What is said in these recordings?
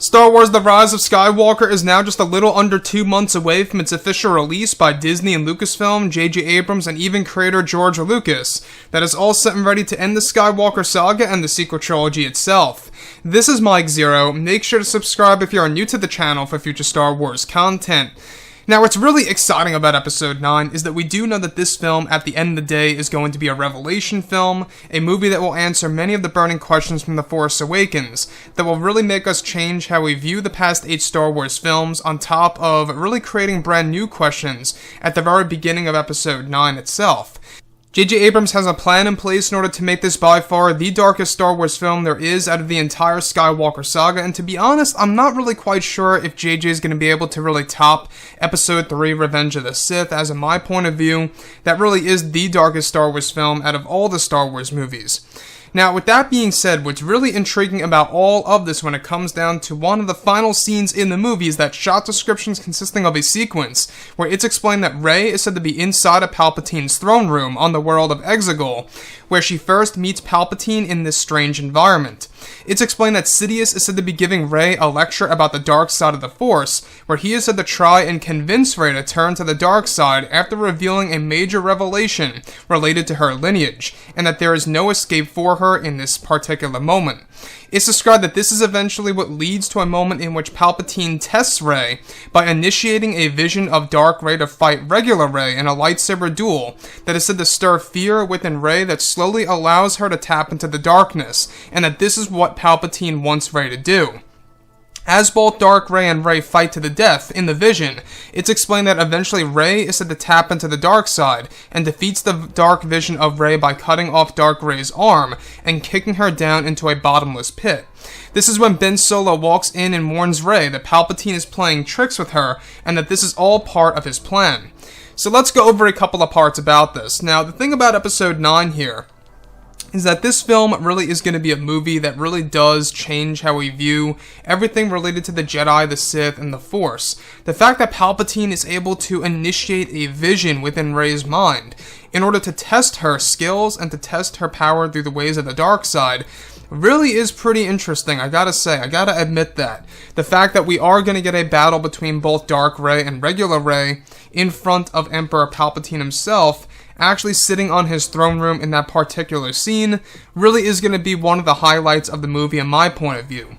Star Wars The Rise of Skywalker is now just a little under 2 months away from its official release by Disney and Lucasfilm, J.J. Abrams, and even creator George Lucas. That is all set and ready to end the Skywalker saga and the sequel trilogy itself. This is Mike Zero. Make sure to subscribe if you are new to the channel for future Star Wars content. Now, what's really exciting about Episode 9 is that we do know that this film, at the end of the day, is going to be a revelation film, a movie that will answer many of the burning questions from The Force Awakens, that will really make us change how we view the past 8 Star Wars films, on top of really creating brand new questions at the very beginning of Episode 9 itself. J.J. Abrams has a plan in place in order to make this by far the darkest Star Wars film there is out of the entire Skywalker saga, and to be honest, I'm not really quite sure if J.J. is going to be able to really top Episode 3, Revenge of the Sith, as in my point of view, that really is the darkest Star Wars film out of all the Star Wars movies. Now, with that being said, what's really intriguing about all of this when it comes down to one of the final scenes in the movie is that shot descriptions consisting of a sequence where it's explained that Rey is said to be inside of Palpatine's throne room on the world of Exegol, where she first meets Palpatine in this strange environment. It's explained that Sidious is said to be giving Rey a lecture about the dark side of the Force, where he is said to try and convince Rey to turn to the dark side after revealing a major revelation related to her lineage, and that there is no escape for her in this particular moment. It's described that this is eventually what leads to a moment in which Palpatine tests Rey by initiating a vision of Dark Rey to fight regular Rey in a lightsaber duel that is said to stir fear within Rey that slowly allows her to tap into the darkness, and that this is what Palpatine wants Rey to do. As both Dark Rey and Rey fight to the death in the vision, it's explained that eventually Rey is said to tap into the dark side and defeats the dark vision of Rey by cutting off Dark Rey's arm and kicking her down into a bottomless pit. This is when Ben Solo walks in and warns Rey that Palpatine is playing tricks with her and that this is all part of his plan. So let's go over a couple of parts about this. Now, the thing about Episode 9 here is that this film really is going to be a movie that really does change how we view everything related to the Jedi, the Sith, and the Force. The fact that Palpatine is able to initiate a vision within Rey's mind in order to test her skills and to test her power through the ways of the dark side really is pretty interesting, I gotta admit that. The fact that we are going to get a battle between both Dark Rey and regular Rey in front of Emperor Palpatine himself, actually sitting on his throne room in that particular scene, really is going to be one of the highlights of the movie in my point of view.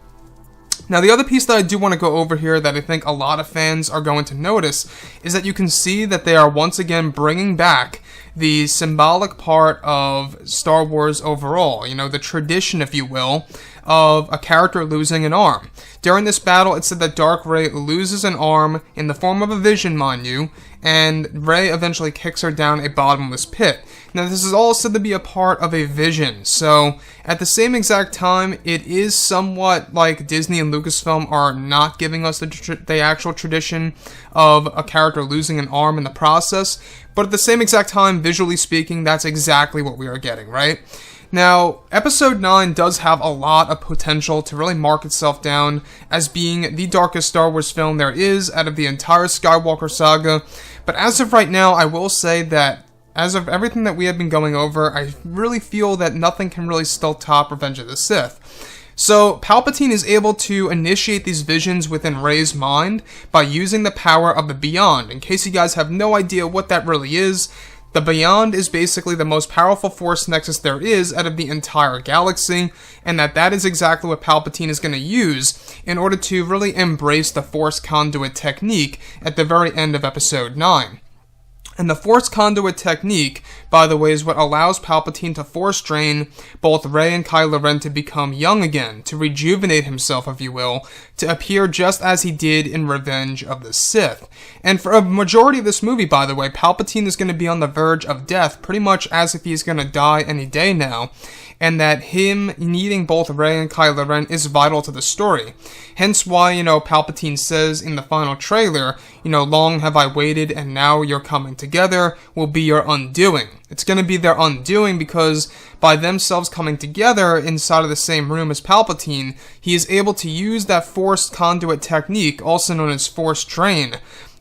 Now, the other piece that I do want to go over here that I think a lot of fans are going to notice is that you can see that they are once again bringing back the symbolic part of Star Wars overall, the tradition, if you will, of a character losing an arm. During this battle, it's said that Dark Rey loses an arm in the form of a vision, mind you, and Rey eventually kicks her down a bottomless pit. Now, this is all said to be a part of a vision, so at the same exact time, it is somewhat like Disney and Lucasfilm are not giving us the actual tradition of a character losing an arm in the process, but at the same exact time, visually speaking, that's exactly what we are getting, right? Now, Episode 9 does have a lot of potential to really mark itself down as being the darkest Star Wars film there is out of the entire Skywalker saga, but as of right now, I will say that as of everything that we have been going over, I really feel that nothing can really still top Revenge of the Sith. So, Palpatine is able to initiate these visions within Rey's mind by using the power of the Beyond. In case you guys have no idea what that really is, the Beyond is basically the most powerful Force Nexus there is out of the entire galaxy, and that is exactly what Palpatine is going to use in order to really embrace the Force Conduit technique at the very end of Episode 9. And the Force Conduit technique, by the way, is what allows Palpatine to Force drain both Rey and Kylo Ren to become young again, to rejuvenate himself, if you will, to appear just as he did in Revenge of the Sith. And for a majority of this movie, by the way, Palpatine is going to be on the verge of death, pretty much as if he's going to die any day now, and that him needing both Rey and Kylo Ren is vital to the story. Hence why, Palpatine says in the final trailer, long have I waited and now you're coming together will be your undoing. It's going to be their undoing because by themselves coming together inside of the same room as Palpatine, he is able to use that Force Conduit technique, also known as Force Drain,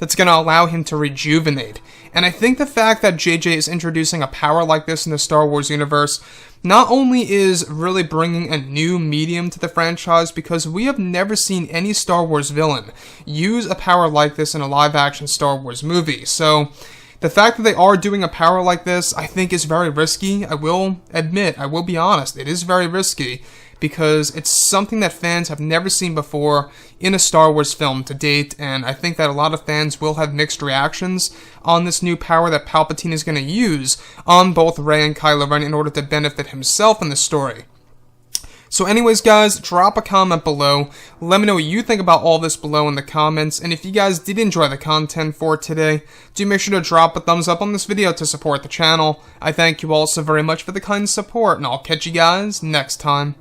that's going to allow him to rejuvenate. And I think the fact that JJ is introducing a power like this in the Star Wars universe not only is really bringing a new medium to the franchise, because we have never seen any Star Wars villain use a power like this in a live-action Star Wars movie. So the fact that they are doing a power like this, I think is very risky. I will admit, I will be honest, it is very risky, because it's something that fans have never seen before in a Star Wars film to date, and I think that a lot of fans will have mixed reactions on this new power that Palpatine is going to use on both Rey and Kylo Ren in order to benefit himself in the story. So anyways, guys, drop a comment below. Let me know what you think about all this below in the comments. And if you guys did enjoy the content for today, do make sure to drop a thumbs up on this video to support the channel. I thank you all so very much for the kind support, and I'll catch you guys next time.